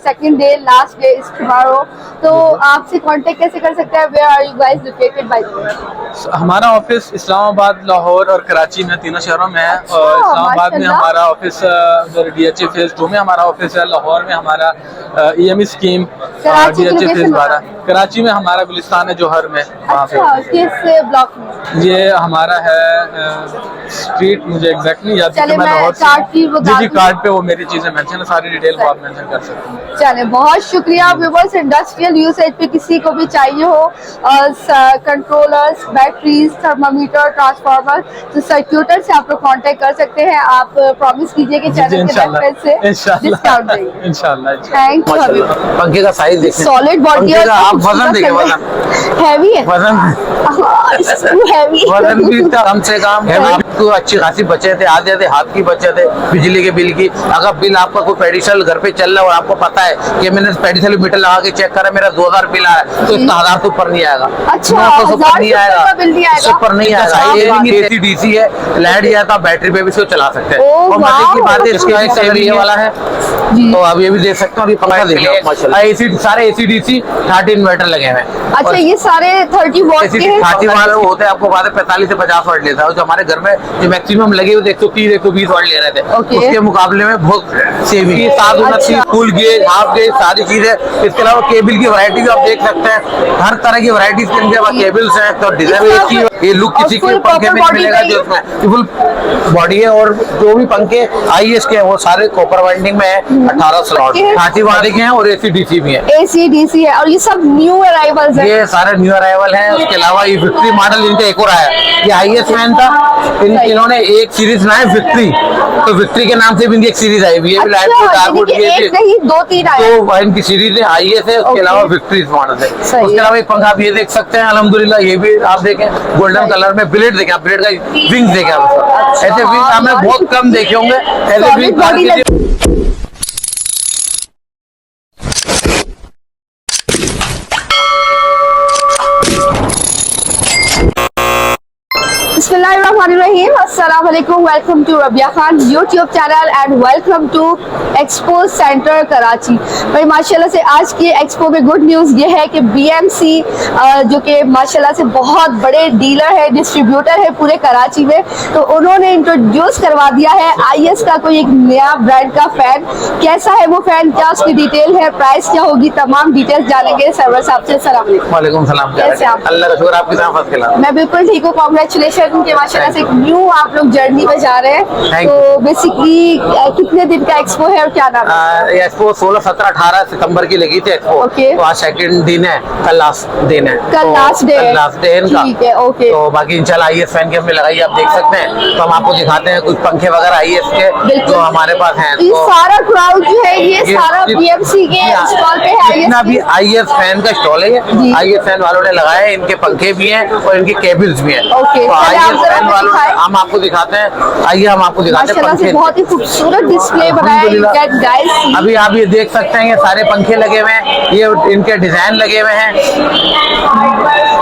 second day, last day is tomorrow, तो आपसे कांटेक्ट कैसे कर सकते हैं? Where are you guys located by the way? हमारा ऑफिस इस्लामाबाद, लाहौर और कराची में, तीनों शहरों में है। अच्छा, और इस्लामाबाद में माशाल्लाह। हमारा ऑफिस उधर DHA फेज 2 में हमारा ऑफिस है। लाहौर में हमारा EME स्कीम कराची की DHA location फेज 12। बताएं। कराची में हमारा गुलिस्तान है जोहर में, वहाँ पे अच्छा, office है। किस ब्लॉक में? ये हमारा है स्ट्रीट, मुझे एग्जैक्ट नहीं याद, चले, क्योंकि मैं मैं लाहौर से कार्ड की वो हूँ। जी जी, डाल दूँ। कार्ड पे वो मेरी चीजें मेंशन है, सारी डिटेल को आप मेंशन कर सकते हैं। चले, बहुत शुक्रिया व्यूअर्स। इंडस्ट्रियल यूसेज पे किसी को भी चाहिए हो कंट्रोलर्स, बैटरीज, थर्मामीटर, ट्रांसफार्मर, तो सर्क्यूटर से आप लोग कांटेक्ट कर सकते हैं। आप प्रॉमिस कीजिए कि जी जी, चैनल के इंशाल्लाह रेफरेंस से डिस्काउंट देंगे। इंशाल्लाह इंशाल्लाह। Thank you. पंखे का साइज देखिए, सॉलिड बॉडी पंखे है, का आप वजन देखिए, वजन हैवी है। वजन हैवी। वजन भी कम से कम आपको अच्छी खासी बचत है, आधे हाथ की बचत है बिजली के बिल की। अगर बिल आपका कोई पेडिशल घर पे चल रहा है और आपको पता है कि मैंने पेडिशल मीटर लगा के चेक करा मेरा 2000 बिल आया है, तो इतना 1000 से ऊपर नहीं आएगा। अच्छा, 900 से ऊपर नहीं आएगा, बिल नहीं आएगा, इससे ऊपर नहीं आएगा। ये AC DC है, लाइट जाता बैटरी पे भी इसको चला सकते हैं। और मजे की बात है इसका एक कलर ये वाला है, तो आप ये भी देख सकते हो। अभी पंखा देखिए माशाल्लाह, AC सारे AC DC 30 इन्वर्टर लगे हुए हैं। अच्छा, ये सारे 30 वॉट के हैं। 30 वाले होते हैं, आपको बात है 45 से 50 वाट लेता है। जो हमारे घर में जो मैक्सिमम लगे हुए 130 120 वाट ले रहे थे, ओके। उसके मुकाबले में बहुत saving. 729 full gauge, half gauge, सारी चीजें। इसके अलावा केबल की वैरायटी भी आप देख सकते हैं, हर तरह की वैरायटी के इनके पास केबल्स हैं। तो डिजाइन ये लुक किसी के पंखे में मिलेगा जो इसमें फुल बॉडी है। और जो भी पंखे IS के हैं वो सारे कॉपर वाइंडिंग में है। 18 स्लॉट 30 वाट के हैं और AC DC भी है। AC DC है और ये सब न्यू अराइवल्स है। ये सारे न्यू अराइवल हैं। उसके अलावा ये विक्ट्री मॉडल इनका एक और आया, ये IS फैन था। इन्होंने एक सीरीज बनाई विक्ट्री, तो विक्ट्री के नाम से भी इनकी एक सीरीज आई हुई है। लाइट अच्छा, डार्क एक नहीं 2-3 आए। तो इनकी सीरीज है IS है, उसके अलावा विक्ट्री मॉडल है। उसके अलावा एक पंखा आप ये देख सकते हैं अल्हम्दुलिल्लाह, ये भी आप देखें गोल्डन कलर में। ब्लेड देखें, ब्लेड का विंग देखें आप। ऐसे विंग आपने बहुत कम देखे होंगे, ऐसे विंग बिस्मिल्लाहिर्रहमानिर्रहीम, अस्सलाम वालेकुम, welcome to Rabia Khan YouTube channel and welcome to expo centre Karachi. भाई माशाल्लाह से आज की एक्सपो में गुड न्यूज़ ये है कि BMC जो कि माशाल्लाह से बहुत बड़े डीलर है, डिस्ट्रीब्यूटर है पूरे कराची में, तो उन्होंने इंट्रोड्यूस करवा दिया है IS का कोई एक नया ब्रांड का फैन। कैसा है वो फैन, क्या उसकी डिटेल है, प्राइस क्या होगी, तमाम डिटेल्स जानेंगे सरवर साहब से। अस्सलाम वालेकुम। वालेकुम सलाम। कैसे आप? अल्लाह का शुक्र, आपकी तरफ के लिए मैं बिल्कुल ठीक हूँ, कांग्रेचुलेशन कि माशाल्लाह से एक न्यू आप लोग जर्नी पे जा रहे हैं। Thank तो बेसिकली कितने दिन का एक्सपो है और क्या नाम है? एक्सपो 16, 17, 18 सितंबर की लगी थी एक्सपो। ओके। तो आज सेकंड दिन है, कल लास्ट दिन है। कल लास्ट डे है। लास्ट डे है इनका। ठीक है, ओके। तो बाकी इंशाल्लाह IS फैन की हमने लगाई, आप देख सकते हैं। तो हम आपको दिखाते हैं कुछ पंखे वगैरह IS के बिल्कुल। जो हमारे पास हैं। ये तो सारा क्राउड जो है ये सारा BMC के स्टॉल पे है। जितना भी IS फैन का स्टॉल है, जी। IS फैन वालों ने लगाया है। इनके पंखे भी हैं और इनके केबल्स भी हैं। ओके, तो चलिए आप IS जरा फैन हमें वालों दिखाएं। हम आपको दिखाते हैं। आइए हम आपको दिखाते हैं माशाल्लाह से पंखे। बहुत ही खूबसूरत डिस्प्ले बनाया है। अल्हम्दुलिल्लाह। You guys see? अभी आप ये देख सकते हैं, ये सारे पंखे लगे हुए हैं, ये इनके डिजाइन लगे हुए हैं।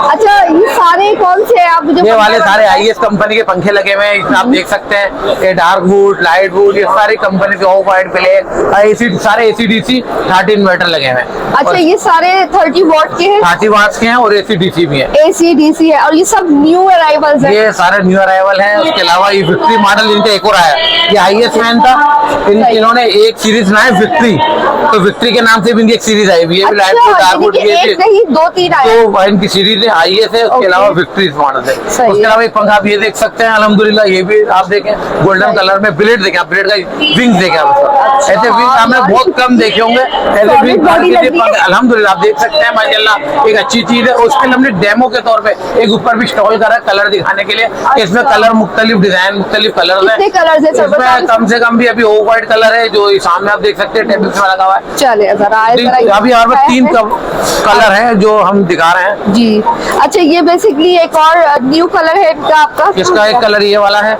अच्छा, ये सारे कौन से हैं आप मुझे? ये वाले सारे IS कंपनी के पंखे लगे हुए हैं, इसमें आप देख सकते हैं। ये डार्क वुड, लाइट वुड, ये सारी कंपनी के ऑफ वाइट ब्लैक AC सारे AC DC 30 इन्वर्टर लगे हुए हैं। अच्छा, ये सारे 30 वॉट के हैं। 30 वाट्स के हैं और AC DC भी हैं। AC DC है और ये सब न्यू अराइवल्स है। ये सारे न्यू अराइवल हैं। उसके अलावा ये विक्ट्री मॉडल इनका एक और आया, ये IS फैन था। इन्होंने एक सीरीज बनाई विक्ट्री, तो विक्ट्री के नाम से भी इनकी एक सीरीज आई हुई है। अच्छा, लाइट वुड, डार्क वुड, ये एक नहीं 2-3 आए। तो इनकी सीरीज है IS है। उसके अलावा विक्ट्री मॉडल है। सही उसके है। अलावा एक पंखा आप ये देख सकते हैं अल्हम्दुलिल्लाह, ये भी आप देखें गोल्डन कलर में। ब्लेड देखें, ब्लेड का विंग देखें आप। ऐसे विंग आपने बहुत कम देखे होंगे, ऐसे विंग अल्हम्दुलिल्लाह आप देख सकते हैं। माशाल्लाह एक अच्छी चीज है। उसके लिए हमने डेमो के तौर पे एक ऊपर भी स्टॉल करा कलर दिखाने के लिए। इसमें कलर मुख्तलिफ डिजाइन, मुख्तलिफ कलर है। कितने कलर्स हैं सर, बताओ? इसमें कम से कम भी अभी ऑफ व्हाइट कलर है जो सामने आप देख सकते हैं टेबल्स में लगा हुआ है। चलिए जरा अभी यहाँ पर 3 कलर है जो हम दिखा रहे हैं जी। अच्छा, ये बेसिकली एक और न्यू कलर है इनका आपका। इसका एक कलर ये वाला है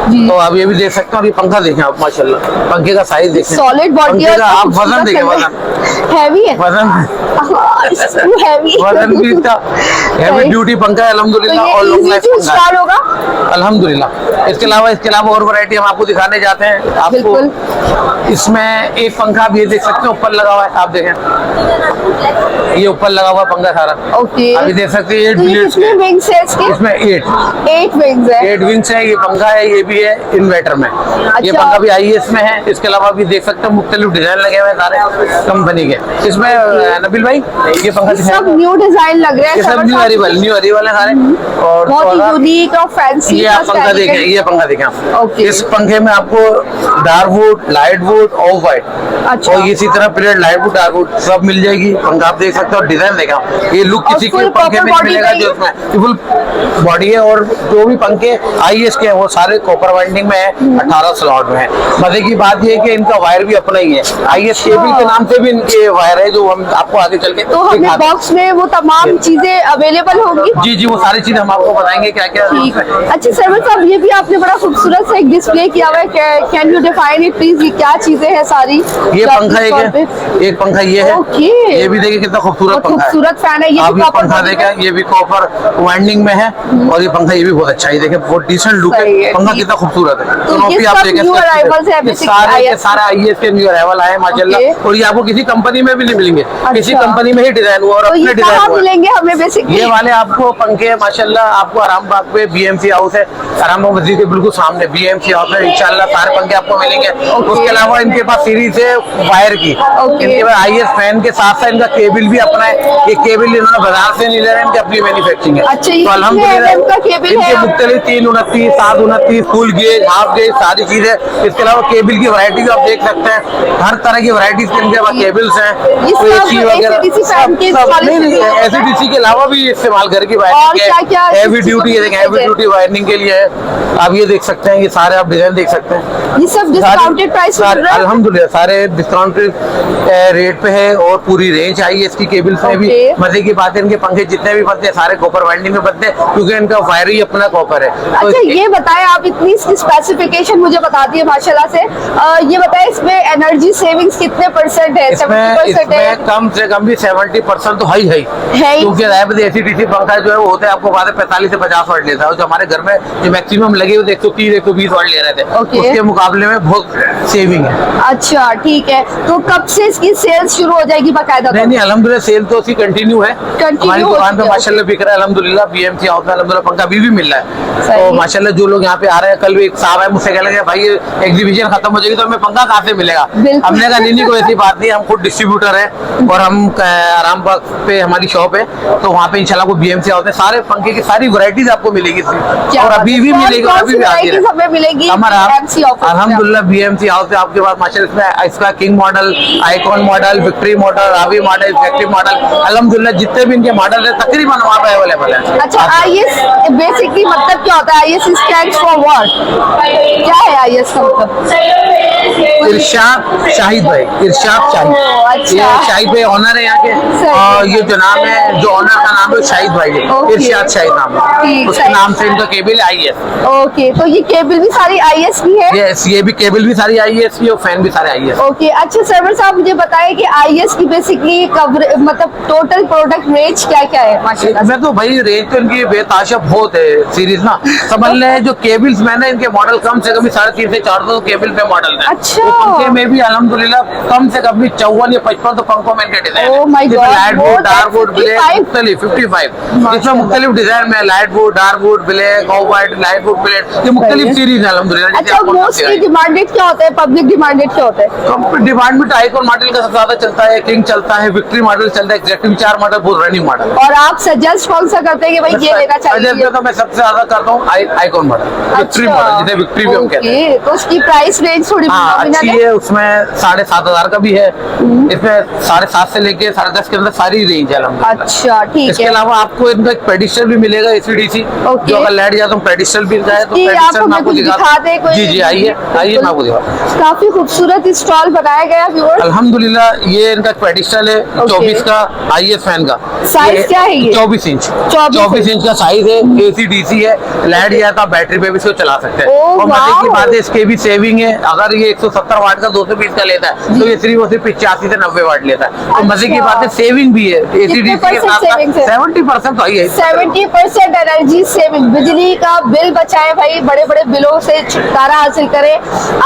जी। तो आप ये भी देख सकते हो। ये पंखा देखें आप, माशाल्लाह पंखे का साइज देखें, सॉलिड बॉडी पंखे का आप वजन देखें, वजन हैवी है। वजन हैवी वजन भी इसका हैवी ड्यूटी पंखा है अल्हम्दुलिल्लाह। और लॉन्ग लाइफ पंखा इंस्टॉल होगा अल्हम्दुलिल्लाह। इसके अलावा और वैरायटी हम आपको दिखाने जाते हैं आपको। बिल्कुल। इसमें एक पंखा आप ये देख सकते हैं ऊपर लगा हुआ है, आप देखें ये ऊपर लगा हुआ पंखा सारा। ओके। अभी देख सकते हैं 8 तो ये ब्लेड्स कितने विंग्स है इसके? इसमें 8 विंग्स है। 8 विंग्स है। ये पंखा है, ये भी है इन्वर्टर में। ये अच्छा। पंखा भी IS में है। इसके अलावा भी देख सकते हैं मुख्तलिफ डिजाइन लगे हुए हैं सारे कंपनी के। इसमें नबील भाई ये पंखा सब न्यू डिजाइन लग रहे हैं। ये सब न्यू अरीवल है सारे। और बहुत ही यूनिक और फैंसी ये आप पंखा देखें, ये पंखा देखें आप। Okay. इस पंखे में आपको dark would, light would, of white अच्छा। और इसी तरह plate light would, dark would सब मिल जाएगी। पंखा आप देख सकते हो, डिजाइन देखा ये लुक और किसी के full पंखे copper में body मिलेगा का जो उसमें फुल बॉडी है। और जो भी पंखे IS के हैं वो सारे कॉपर वाइंडिंग में है, 18 स्लॉट में है। मजे की बात ये है कि इनका वायर भी अपना ही है, IS केबल के नाम से भी इनके वायर है जो हम आपको आगे चल के तो हमें दिखाते हैं। बॉक्स में वो तमाम चीजें अवेलेबल होंगी। जी जी, वो सारी चीजें हम आपको बताएंगे क्या क्या। ठीक है। अच्छा सरवर साहब, ये भी आपने बड़ा खूबसूरत सा एक डिस्प्ले किया हुआ है, can you define it please, ये क्या चीजें हैं सारी? ये जो आपने पंखा स्टॉल पे- एक पंखा ये है। ओके। ये भी देखिए कितना खूबसूरत बहुत पंखा है। खूबसूरत फैन है ये आप भी ये copper पंखा body देखें, ये भी कॉपर वाइंडिंग में है और ये पंखा ये भी बहुत अच्छा है। देखिए बहुत डिसेंट लुक सही है, है, पंखा ठीक। कितना खूबसूरत है। तो दोनों ये भी आप सब देखें, new इसके arrivals है, ये basically सारे के IS सारे IS के न्यू अराइवल आए माशाल्लाह। ओके। और ये आपको किसी कंपनी में भी नहीं मिलेंगे, किसी अच्छा। कंपनी में ही डिजाइन हुआ और तो अपने ये डिजाइन कहाँ हुआ है। मिलेंगे हमें बेसिकली? ये वाले आपको पंखे माशाल्लाह आपको आरामबाग पे BMC हाउस है, आरामबाग मस्जिद के बिल्कुल सामने BMC हाउस है। इंशाल्लाह सारे पंखे आपको मिलेंगे। उसके अलावा इनके पास सीरीज है वायर की, इनके पास IS फैन के साथ साथ इनका केबल भी अपना है। ये केबल इन्होंने बाजार से नहीं ले रहे हैं, इनकी अपनी मैन्युफैक्चरिंग है। अच्छा, ये तो कितने अल्हम्दुलिल्लाह mm का केबल है? इनके मुख्तलिफ 329, 729, फुल गेज, हाफ गेज सारी चीजें। इसके अलावा केबल की वैरायटी भी आप देख सकते हैं, हर तरह की वैरायटी इनके पास केबल्स हैं। ये सब AC वगैरह AC फैन के SDC के अलावा भी इस्तेमाल घर की और वायरिंग क्या-क्या है। हैवी चीज़ ड्यूटी है, हैवी ड्यूटी वायरिंग के लिए है। आप ये देख सकते हैं, ये सारे आप डिजाइन देख सकते हैं। ये सब डिस्काउंटेड प्राइस मिल रहा है? अल्हम्दुलिल्लाह सारे डिस्काउंटेड रेट पे है और पूरी रेंज आई है इसकी केबल्स में भी। Okay. मजे की बात है, इनके पंखे जितने भी बनते हैं सारे कॉपर वाइंडिंग में बनते हैं क्योंकि इनका वायर ही अपना कॉपर है। तो अच्छा ये बताएं, आप इतनी इसकी स्पेसिफिकेशन मुझे बता दिए माशाल्लाह से। ये बताएं इसमें एनर्जी सेविंग्स कितने परसेंट है? 70% है? इसमें कम से कम भी 70% तो है ही है ही। क्योंकि AC/DC पंखा जो है वो होता है आपको बात है 45 से 50 वाट लेता है। और जो हमारे घर में जो मैक्सिमम लगे हुए 130 120 वाट ले रहे थे, Okay. उसके मुकाबले में बहुत सेविंग है। अच्छा ठीक है, तो कब से इसकी सेल्स शुरू हो जाएगी बाकायदा? नहीं नहीं, अल्हम्दुलिल्लाह सेल तो उसकी कंटिन्यू है। हमारी हो दुकान पे चुकी है। माशाल्लाह बिक रहा है अल्हम्दुलिल्लाह। BMC हाउस में अल्हम्दुलिल्लाह पंखा अभी भी मिल रहा है। सही। तो माशाल्लाह जो लोग यहाँ पे आ रहे हैं, कल भी एक साहब है मुझसे कह लगे भाई ये एग्जीबिशन खत्म हो जाएगी तो हमें पंखा कहाँ से मिलेगा? बिल्कुल। हमने कहा नहीं कोई ऐसी बात नहीं, हम खुद डिस्ट्रीब्यूटर है और हम आरामबाग पे हमारी शॉप है, तो वहाँ पे इंशाल्लाह को BMC हाउस में सारे पंखे की सारी वैरायटीज आपको मिलेगी क्या और बात अभी है? भी कौन- मिलेगी और कौन अभी सी भी आती varieties हमें मिलेगी हमारा BMC ऑफिस में? अल्हम्दुलिल्लाह BMC हाउस में आपके पास माशाल्लाह इसमें इसका king model, icon model, victory model, Ravi model, effective model, अल्हम्दुलिल्लाह जितने भी इनके मॉडल है तकरीबन वहाँ पे अवेलेबल है। अच्छा IS बेसिकली मतलब क्या होता है? IS stands for what? क्या है IS का मतलब? इरशाद शाहिद भाई, इरशाद शाहिद, अच्छा। ये शाहिद भाई ऑनर है यहाँ के। सही। और ये जो नाम है, जो ऑनर का नाम है शाहिद भाई है, ओके। इरशाद शाहिद नाम है, ठीक, उसके सही। नाम से इनका केबल IS। ओके, तो ये केबल भी सारी IS की है? ये भी केबल भी सारी IS की और फैन भी सारे IS। ओके। अच्छा सर्वर साहब मुझे बताइए कि IS की बेसिकली कवर मतलब टोटल प्रोडक्ट रेंज क्या क्या है माशाल्लाह? मैं तो भाई रेंज तो इनकी बेताशा बहुत है सीरीज ना। समझ लें जो केबल्स मैंने इनके मॉडल कम से कम 350 से 400 केबल पे मॉडल है। अच्छा। तो पंखे में भी अल्हम्दुलिल्लाह कम से कम भी 54 या 55 तो पंखों में इनके design Oh my God, light more would, than dark would, black 55? मुख्तलिफ 55 इसमें माशाल्लाह। मुख्तलिफ डिजाइन में light would, dark would, black, of white, light would, black, ये मुख्तलिफ सीरीज है अल्हम्दुलिल्लाह। जैसे अच्छा आपको मोस्टली डिमांडेड क्या होता है? पब्लिक डिमांडेड क्या होता है? डिमांड में आइकॉन मॉडल का सबसे ज्यादा चलता है, किंग चलता है, विक्ट्री मॉडल चलता है, एग्जैक्टिव 4 मॉडल बहुत रनिंग मॉडल। और आप सजेस्ट कौन सा करते हैं कि भाई ये लेना चाहिए? तो मैं सबसे ज्यादा करता हूँ आइकॉन मॉडल, विक्ट्री मॉडल, जिसे विक्ट्री भी हम कहते हैं। ओके, तो उसकी प्राइस रेंज थोड़ी हाँ nominal अच्छी है, उसमें 7,500 का भी है, इसमें 7.5 से लेके 10.5 के अंदर सारी रेंज है अल्हम्दुलिल्लाह। अच्छा ठीक इसके है। अलावा आपको इनका एक पेडिस्टल भी मिलेगा AC/DC, ओके। जो अगर लेट जाता हूँ पेडिस्टल भी जाए तो कि आप पेडिस्टल मैं हमें आपको कुछ दिखा दे कोई? जी जी आइए आइए मैं आपको दिखा। काफी खूबसूरत स्टॉल बनाया गया व्यूअर्स। अल्हम्दुलिल्लाह ये इनका पेडिस्टल है 24 का IS फैन का। साइज क्या है ये? 24 इंच 24 इंच का साइज है, AC/DC है, लाइट जाता बैटरी पे भी इसको चला सकते हैं। ओह, और मजे की वाओ। बात है इसके भी सेविंग है, अगर ये 170 वाट का 220 का लेता है तो ये सिर्फ 85 से 90 वाट लेता है। तो मजे की अच्छा। बात है सेविंग भी है, AC/DC के परसेंट साथ savings है? 70% तो आई है। 70% एनर्जी सेविंग, बिजली का बिल बचाए भाई, बड़े बड़े बिलों से छुटकारा हासिल करें,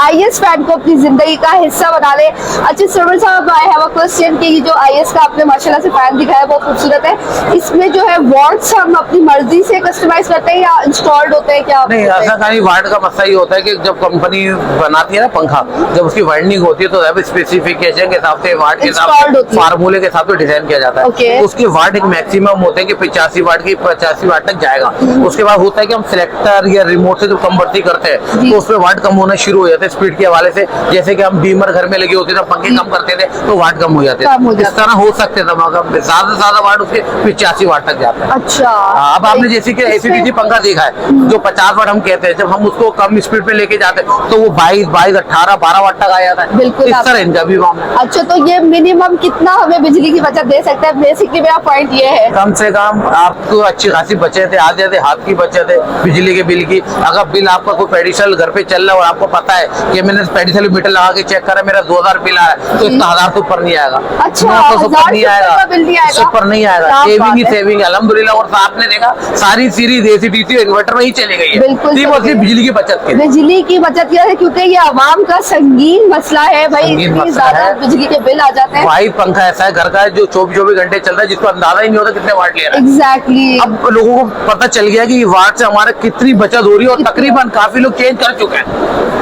IS फैन को अपनी जिंदगी का हिस्सा बना ले। अच्छा सर्वर साहब आई हैव अ क्वेश्चन कि ये जो IS का आपने माशाल्लाह से फैन दिखाया बहुत खूबसूरत है, इसमें जो है वॉट्स हम अपनी मर्जी से कस्टमाइज करते हैं या इंस्टॉल्ड होते हैं क्या? नहीं ऐसा कहीं वाट का मसला ही होता है कि जब कंपनी बनाती है ना पंखा, जब उसकी वाइंडिंग होती है तो अब स्पेसिफिकेशन के हिसाब से वाट के हिसाब Installed से होती है। फार्मूले के हिसाब से डिजाइन किया जाता है। Okay. उसके वाट एक मैक्सिमम होते हैं कि 85 वाट की 85 वाट तक जाएगा। उसके बाद होता है कि हम सिलेक्टर या रिमोट से जो कम बढ़ती करते हैं जी। तो उसमें वाट कम होना शुरू हो जाते हैं स्पीड के हवाले से। जैसे कि हम बीमर घर में लगे होते थे, पंखे कम करते थे तो वाट कम हो जाते कम हो थे। इस जाते। तरह हो सकते थे, मगर ज्यादा से ज्यादा वाट उसके 85 वाट तक जाता है। अच्छा, अब आपने जैसे कि एसीडीसी पंखा देखा है जो 50 वाट हम कहते हैं, जब हम उसको कम स्पीड पे लेके जाते हैं तो वो 22, 18, 12 वाट तक आ जाता है। बिल्कुल इस आप- तरह इनका भी मामला है। अच्छा, तो ये मिनिमम कितना हमें बिजली की बचत दे सकता है? बेसिकली मेरा पॉइंट ये है। कम से कम आपको अच्छी खासी बचत है, आधे आधे हाथ की बचत है बिजली के बिल की। अगर बिल आपका कोई पेडिशनल घर पे चल रहा है और आपको पता है कि मैंने पेडिशनल मीटर लगा के चेक करा मेरा 2000 बिल आ रहा है तो इसका 1000 से ऊपर नहीं आएगा। अच्छा, 900 से 1000 ऊपर नहीं से ऊपर आएगा, का बिल नहीं आएगा? इससे ऊपर नहीं आएगा। क्या सेविंग बात ही है। सेविंग अल्हम्दुलिल्लाह। और आपने देखा सारी सीरीज एसीडीसी इन्वर्टर में ही चली गई है। बिल्कुल सिर्फ और चली सिर्फ गई। बिजली की बचत के लिए। बिजली की बचत यह है क्योंकि ये आवाम का संगीन मसला है भाई, संगीन इतनी मसला ज्यादा है। बिजली के बिल आ जाते हैं। वाहिद पंखा ऐसा है घर का है जो 24 घंटे चल रहा है, जिसको अंदाजा ही नहीं होता कितने वाट ले रहा है। एग्जैक्टली। अब लोगों को पता चल गया कि वाट से हमारा कितनी बचत हो रही है और तकरीबन काफी लोग चेंज कर चुके हैं।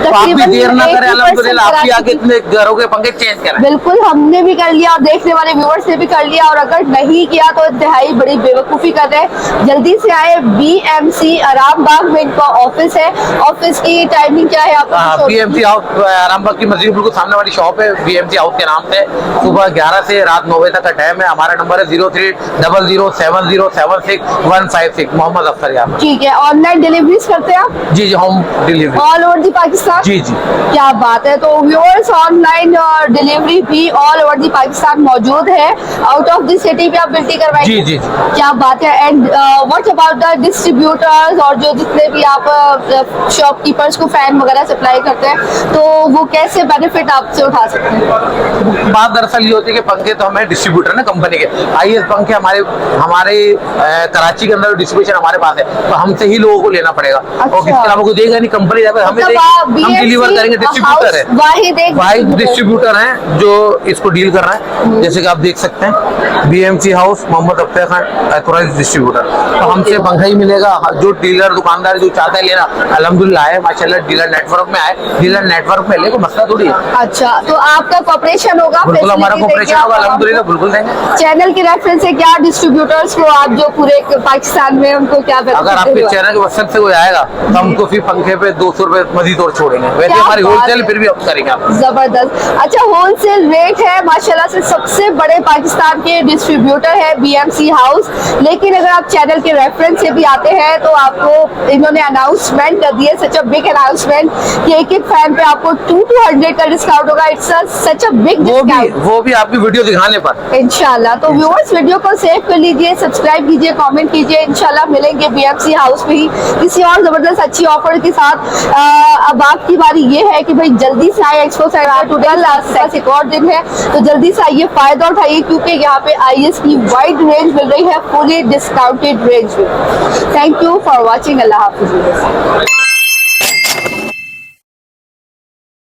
तो आप भी तकरीबन देर ना करें, 80% अल्हम्दुलिल्लाह आप भी कराची आगे इतने घरों के पंखे चेंज करें। बिल्कुल, हमने भी कर लिया और देखने वाले व्यूअर्स ने भी कर लिया, और अगर नहीं किया तो इंतहाई बड़ी बेवकूफ़ी कर रहे हैं। जल्दी से आए, BMC आरामबाग में इनका ऑफिस है। ऑफिस की टाइमिंग क्या है आपको? BMC हाउस आरामबाग की मस्जिद बिल्कुल सामने वाली शॉप है BMC हाउस के नाम से। सुबह 11 से रात 9 बजे तक का टाइम है। हमारा नंबर है 03007076 मोहम्मद अख्तर यार। ठीक है, ऑनलाइन डिलीवरीज करते हैं आप जी home delivery. All over the Pakistan? जी जी। क्या बात है। तो व्यूअर्स, ऑनलाइन डिलीवरी भी ऑल ओवर दी पाकिस्तान मौजूद है। आउट ऑफ द सिटी भी आप बिल्टी करवाएंगे? जी जी। क्या बात है। And what about the distributors और जो जितने भी आप शॉपकीपर्स को फैन वगैरह सप्लाई करते हैं, तो वो कैसे बेनिफिट आपसे उठा सकते हैं? बात दरअसल ये होती है कि पंखे तो हमें डिस्ट्रीब्यूटर ना कंपनी के IS पंखे हमारे हमारे कराची के अंदर डिस्ट्रीब्यूशन हमारे पास है, तो हमसे ही लोगों को लेना पड़ेगा। और किसके अलावा कोई देगा नहीं, कंपनी हमें मतलब देगी, आप हम BMC डिलीवर करेंगे। डिस्ट्रीब्यूटर है, वाहिद डिस्ट्रीब्यूटर है जो इसको डील कर रहा है। जैसे कि आप देख सकते हैं BMC house Mohammad Akhtar Khan authorised distributor. तो हमसे पंखा ही मिलेगा। जो डीलर दुकानदार जो चाहता है लेना, अल्हम्दुलिल्लाह है माशाल्लाह, डीलर नेटवर्क में आए। डीलर नेटवर्क में ले कोई मसला थोड़ी है। अच्छा, तो आपका कॉपरेशन होगा? बिल्कुल हमारा facility कॉपरेशन देंगे होगा, आप? अल्हम्दुलिल्लाह बिल्कुल देंगे। चैनल के रेफरेंस से क्या डिस्ट्रीब्यूटर्स को आप जो पूरे पाकिस्तान में उनको क्या benefit अगर आपके दे रहे हो? चैनल के वसत से कोई आएगा तो हम उनको फिर पंखे पे 200 रुपए मजीद और छोड़ेंगे। वैसे क्या हमारी बात होलसेल है। फिर भी हम करेंगे आप। जबरदस्त। अच्छा, होलसेल रेट है माशाल्लाह से, सबसे बड़े पाकिस्तान के डिस्ट्रीब्यूटर है BMC हाउस। लेकिन अगर आप चैनल के रेफरेंस से भी आते हैं तो आपको इन्होंने अनाउंसमेंट कर दी है, सच अ बिग अनाउंसमेंट, कि एक फैन पे आपको 200 का डिस्काउंट होगा। It's such a big discount वो भी आपकी वीडियो दिखाने पर। इंशाल्लाह। तो व्यूअर्स, वीडियो को सेव कर लीजिए, सब्सक्राइब कीजिए, कमेंट कीजिए। इंशाल्लाह मिलेंगे BMC हाउस में ही किसी और जबरदस्त अच्छी ऑफर के साथ। अब आपकी बारी ये है कि भाई जल्दी से आए एक्सपो सेंटर। टुडे लास्ट एक और दिन है, तो जल्दी से आइए, फायदा उठाइए, क्योंकि यहाँ पे IS की वाइड रेंज मिल रही है, फुली डिस्काउंटेड रेंज में। Thank you for watching. Allah हाफिज़।